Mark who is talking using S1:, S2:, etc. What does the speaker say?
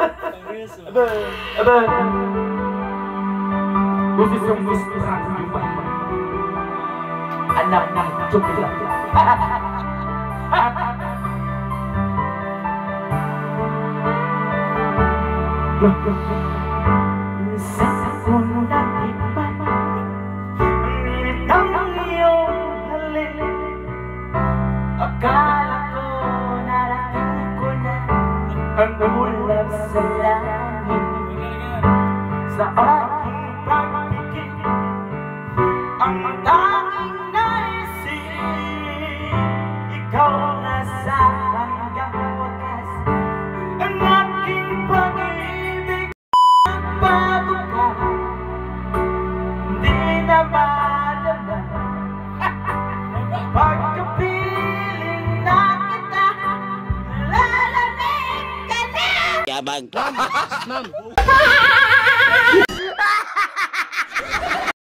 S1: Aba, aba. Gusto sa aking iba. Anak ng tsukla. Sa puno ng iba, ang iyong halin. Akala ko narating ko na ang ulap sa langit. Sa aking pagpikit, ang tanging naisip, ikaw na sa hanggang wakas. Ang aking pag-ibig bago ka, hindi na madama. Pagkapiling na kita, lalamig ka na.
S2: Yabang. Ma'am.